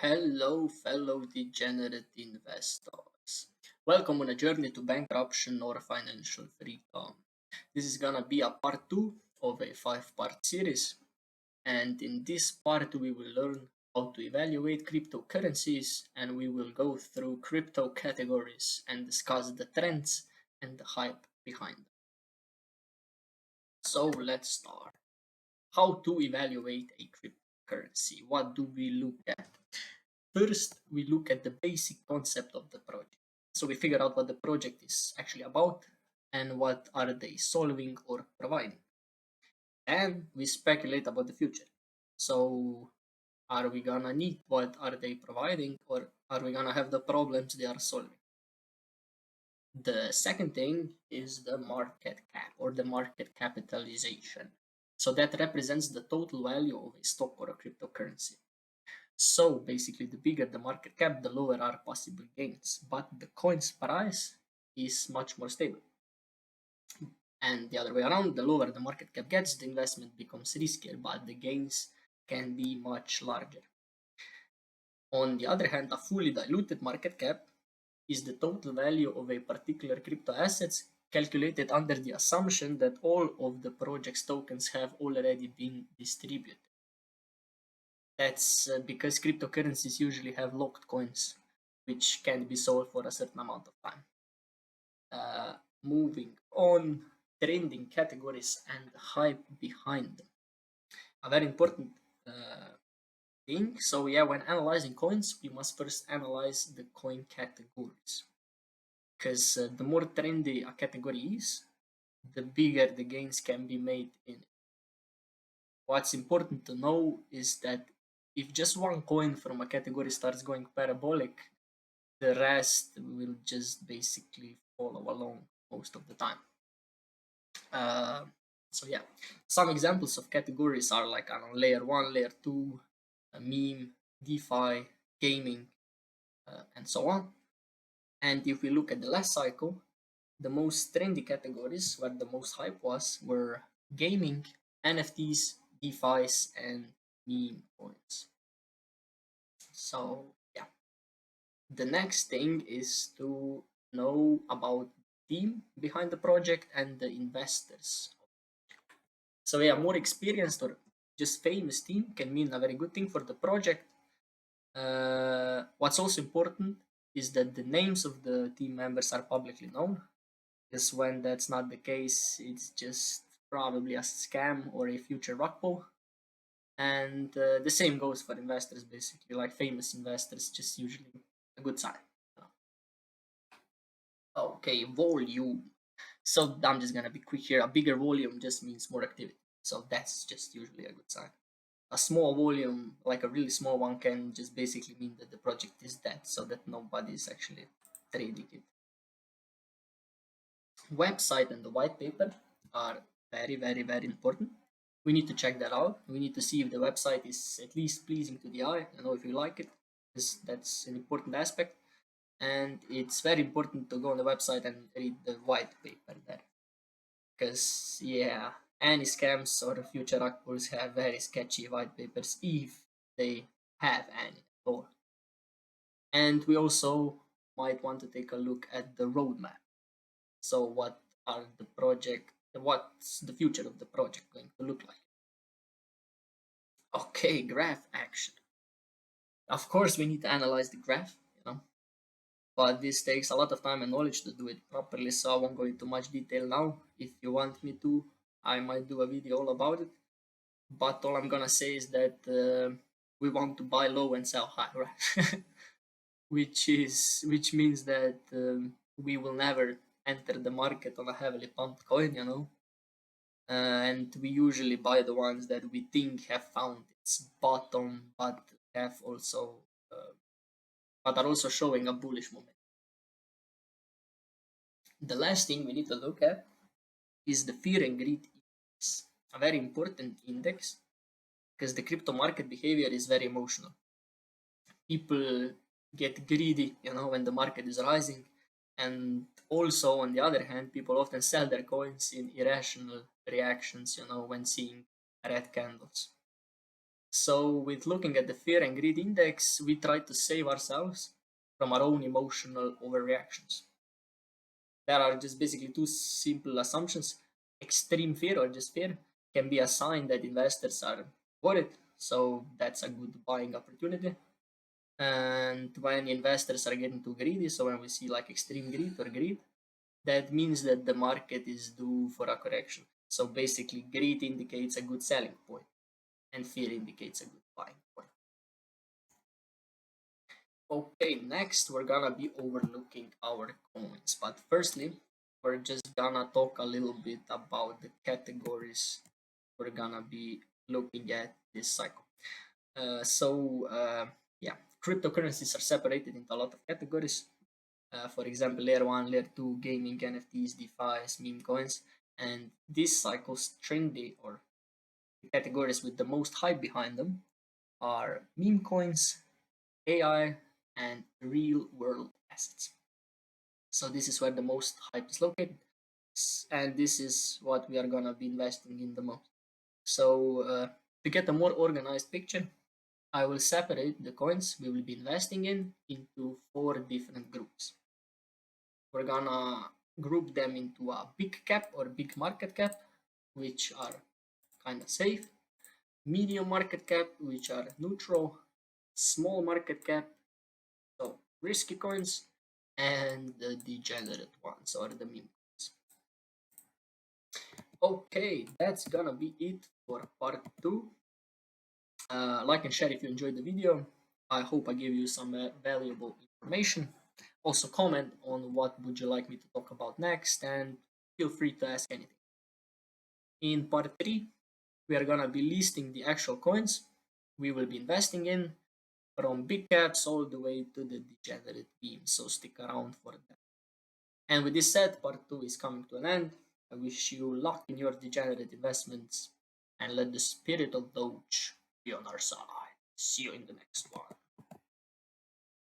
Hello, fellow degenerate investors. Welcome on a journey to bankruptcy or financial freedom. This is gonna be a part 2 of a 5-part series, and in this part, we will learn how to evaluate cryptocurrencies and we will go through crypto categories and discuss the trends and the hype behind them. So, let's start. How to evaluate a cryptocurrency? What do we look at? First, we look at the basic concept of the project. So we figure out what the project is actually about and what are they solving or providing. And we speculate about the future. So are we gonna need what are they providing, or are we gonna have the problems they are solving? The second thing is the market cap or the market capitalization. So that represents the total value of a stock or a cryptocurrency. So basically, the bigger the market cap, the lower are possible gains. But the coin's price is much more stable. And the other way around, the lower the market cap gets, the investment becomes riskier, but the gains can be much larger. On the other hand, a fully diluted market cap is the total value of a particular crypto assets calculated under the assumption that all of the project's tokens have already been distributed. That's because cryptocurrencies usually have locked coins, which can be sold for a certain amount of time. Moving on, trending categories and hype behind them. A very important thing. So yeah, when analyzing coins, we must first analyze the coin categories. Because the more trendy a category is, the bigger the gains can be made in it. What's important to know is that if just one coin from a category starts going parabolic, the rest will just basically follow along most of the time. So yeah, some examples of categories are like, I don't know, layer 1, layer 2, meme, DeFi, gaming, and so on. And if we look at the last cycle, the most trendy categories where the most hype was were gaming, NFTs, DeFi's, and meme coins. So yeah, the next thing is to know about the team behind the project and the investors. So yeah, more experienced or just famous team can mean a very good thing for the project. What's also important is that the names of the team members are publicly known, because when that's not the case, it's just probably a scam or a future rug pull. And the same goes for investors, basically, like famous investors, just usually a good sign. Okay, volume. So I'm just gonna be quick here. A bigger volume just means more activity. So that's just usually a good sign. A small volume, like a really small one, can just basically mean that the project is dead, so that nobody is actually trading it. Website and the white paper are very, very, very important. We need to check that out. We need to see if the website is at least pleasing to the eye, you know, if you like it, because that's an important aspect. And it's very important to go on the website and read the white paper there, because yeah, any scams or future rug pulls have very sketchy white papers if they have any at all. And we also might want to take a look at the roadmap. So what are the project, what's the future of the project going to look like? Okay, graph action. Of course, we need to analyze the graph, you know, but this takes a lot of time and knowledge to do it properly, so I won't go into much detail now. If you want me to, I might do a video all about it, but all I'm gonna say is that we want to buy low and sell high, right? which means that we will never enter the market on a heavily pumped coin, you know, and we usually buy the ones that we think have found its bottom, but have also but are also showing a bullish moment. The last thing we need to look at is the fear and greed index, a very important index because the crypto market behavior is very emotional. People get greedy, you know, when the market is rising, and also on the other hand, people often sell their coins in irrational reactions, you know, when seeing red candles. So with looking at the fear and greed index, we try to save ourselves from our own emotional overreactions. There are just basically two simple assumptions. Extreme fear or just fear can be a sign that investors are worried, so that's a good buying opportunity. And when investors are getting too greedy, so when we see like extreme greed, that means that the market is due for a correction. So basically, greed indicates a good selling point, and fear indicates a good buying point. Okay, next we're gonna be overlooking our coins, but firstly, we're just gonna talk a little bit about the categories we're gonna be looking at this cycle. So, yeah, cryptocurrencies are separated into a lot of categories. For example, layer 1, layer 2, gaming, NFTs, DeFi's, meme coins, and this cycle's trendy or the categories with the most hype behind them are meme coins, AI, and real world assets. So this is where the most hype is located, and this is what we are gonna be investing in the most. So to get a more organized picture, I will separate the coins we will be investing in into four different groups. We're gonna group them into a big cap or big market cap, which are kind of safe, medium market cap, which are neutral, small market cap, so risky coins, and the degenerate ones or the meme coins. Okay, that's gonna be it for part 2. Like and share if you enjoyed the video. I hope I gave you some valuable information. Also comment on what would you like me to talk about next, and feel free to ask anything. In part 3, we are gonna be listing the actual coins we will be investing in, from big caps all the way to the degenerate beam, so stick around for that. And with this said, part 2 is coming to an end. I wish you luck in your degenerate investments, and let the spirit of Doge be on our side. See you in the next one.